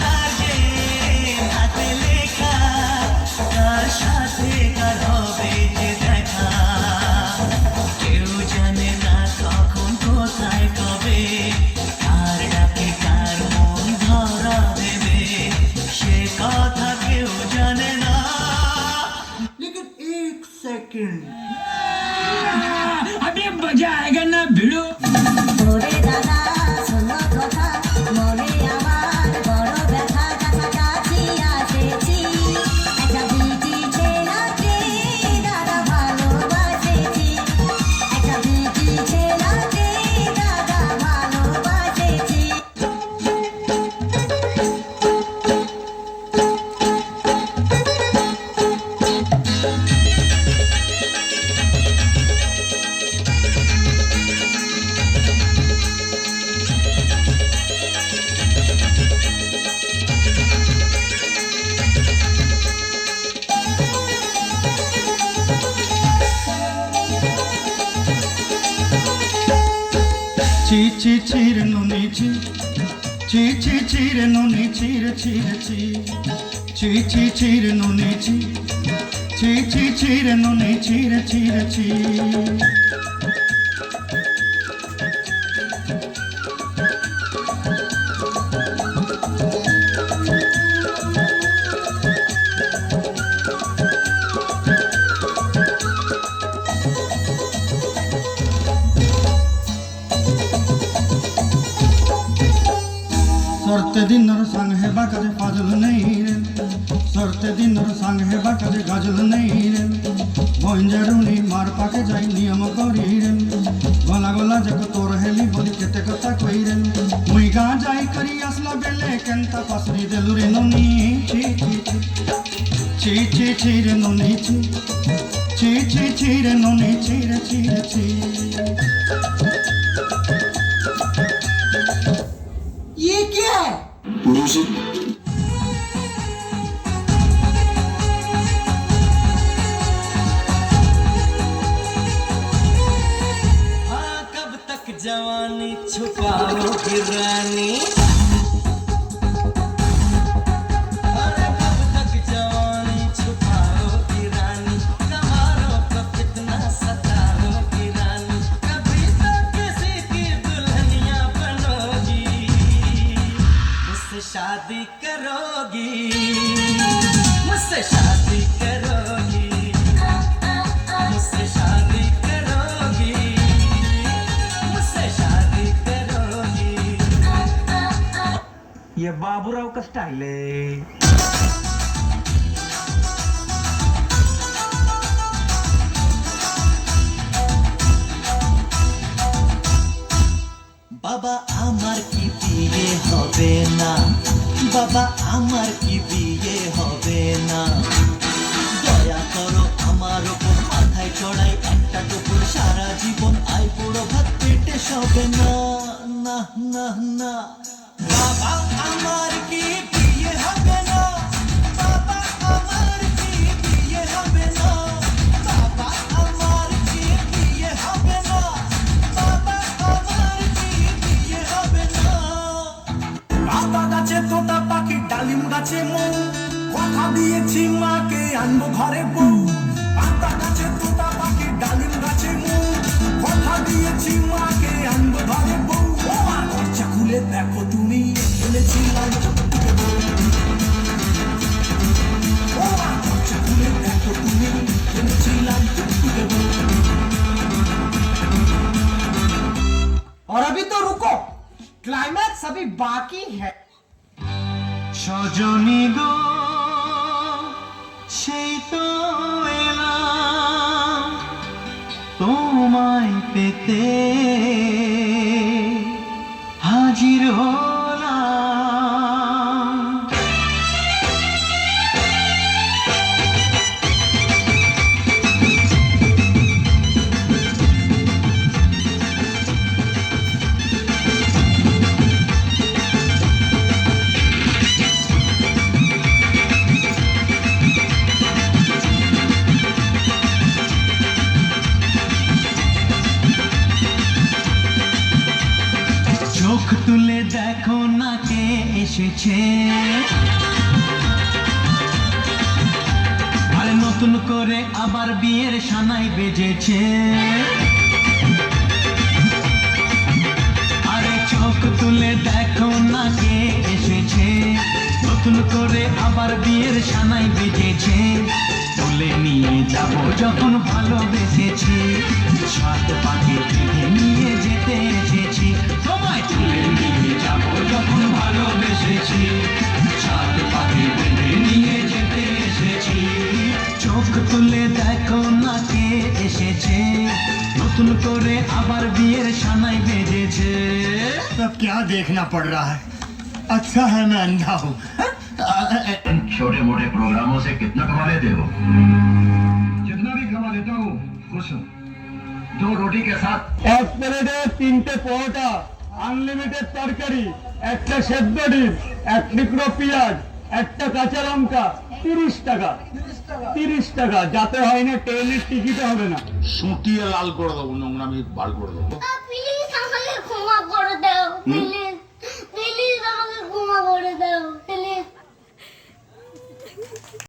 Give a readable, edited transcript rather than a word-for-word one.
তার যে হাতে লেখা, তার সাথে কার হবে যে দেখা, কেউ জানে না কখন কোথায় কবে, কার ডাকে কার মন ধরা দেবে, সে কথা কেউ জানে না। लेकिन एक सेकंड अभी मजा आएगा ना भिड़ो। ওরে দাদা শোনো কথা, মনে আমার বড় ব্যথা, কাছাকাছি আসেছি, একটা বিটি ছেলেকে দাদা ভালোবাসেছি, একটা বিটি ছেলেকে দাদা ভালোবাসেছি। ची ची चीर नुनी ची, ची ची चीर नुनी चीर चीर ची, ची ची चीर नुनी ची, ची ची चीर नुनी चीर चीर ची। सरते दिनर संग है बाकाजे फाजल नहीं रे, सरते दिनर संग है बाकाजे गाजल नहीं रे, भंजारुनी मार पाके जाई नियम करी रे, गला गला जग तोर हेली बोली केते कथा कई रे, मुई गा जाई करी असला बेले केंता पासरी देलु रे नोनी, ची ची ची ची ची ची रे नोनी ची, ची ची ची रे नोनी ची रे ची रे ची। ये क्या है? म्यूजिक। हाँ कब तक जवानी छुपाओगी रानी, अरे कब तक जवानी छुपाओगी रानी, कमारों को कितना सताओगी रानी, कभी तो किसी की दुल्हनिया बनोगी, मुझसे शादी करोगी, मुझसे शादी करोगी, मुझसे शादी करोगी, मुझसे शादी करोगी। ये बाबूराव का स्टाइल है। বাবা আমার কি বিয়ে হবে না, বাবা আমার কি বিয়ে হবে না, দয়া করো আমার ওপর, মাথায় চড়াই একটা টুকুর, সারা জীবন আই পুরো ভাত পেটে সবে না, না না না। বাবা আমার কি বিয়ে হবে না, বাবা আমার কি বিয়ে হবে না, বাবা আমার কি বিয়ে হবে না, বাবা আমার কি বিয়ে হবে না। পাতা গাছে তোতা পাখি, ডালিম গাছে মৌ, কথা দিয়েছি মাকে আনবো ঘরে বউ। পাতা গাছে তোতা পাখি, ডালিম গাছে মৌ, কথা দিয়েছি মাকে আনবো ঘরে বউ। ও মা দরজা খুলে দেখো তুমি, এনেছিলাম চুপটিকে বউ। ও মা দরজা খুলে দেখো তুমি, এনেছিলাম চুপটিকে বউ। और अभी तो रुको, क्लाइमैक्स अभी बाकी है। সজনী গো সেই তো এলাম তোমায় পেতে, হাজির হলাম। চোখ তুলে দেখো না কে এসেছে, আর নতুন করে আবার বিয়ের সানাই বেজেছে। আরে চোখ তুলে দেখো না কে এসেছে, নতুন করে আবার বিয়ের সানাই বেজেছে। তুলে নিয়ে যাব যখন ভালোবেসেছি, সাত পাখি বেঁধে নিয়ে যেতে এসেছি। তোমায় তুলে নিয়ে যাব যখন ভালোবেসেছি, সাত পাখি বেঁধে নিয়ে যেতে এসেছি। চোখ তুলে দেখো না কে এসেছে, নতুন করে আবার বিয়ের সানাই বেজেছে। अब क्या देखना पड़ रहा है? अच्छा है मैं अंधा हूँ। छोटे मोटे प्रोग्रामों से कितना कमा लेते हो? जितना भी कमा लेता हूँ खुश हूँ। 2 रोटी के साथ এক প্লেটে 3টে পরোটা, আনলিমিটেড তরকারি, একটা সেদ্ধ ডিম, এক টুকরো পেঁয়াজ, একটা কাঁচা লঙ্কা, 30 টাকা। 30 টাকা, যাতে হয় না ট্রেনের টিকিট হবে না। সুটিয়ে লাল করে দেবো, নোংরামি বার করে দেবো। প্লিজ আমাকে ক্ষমা করে দাও, প্লিজ প্লিজ আমাকে ক্ষমা করে দাও।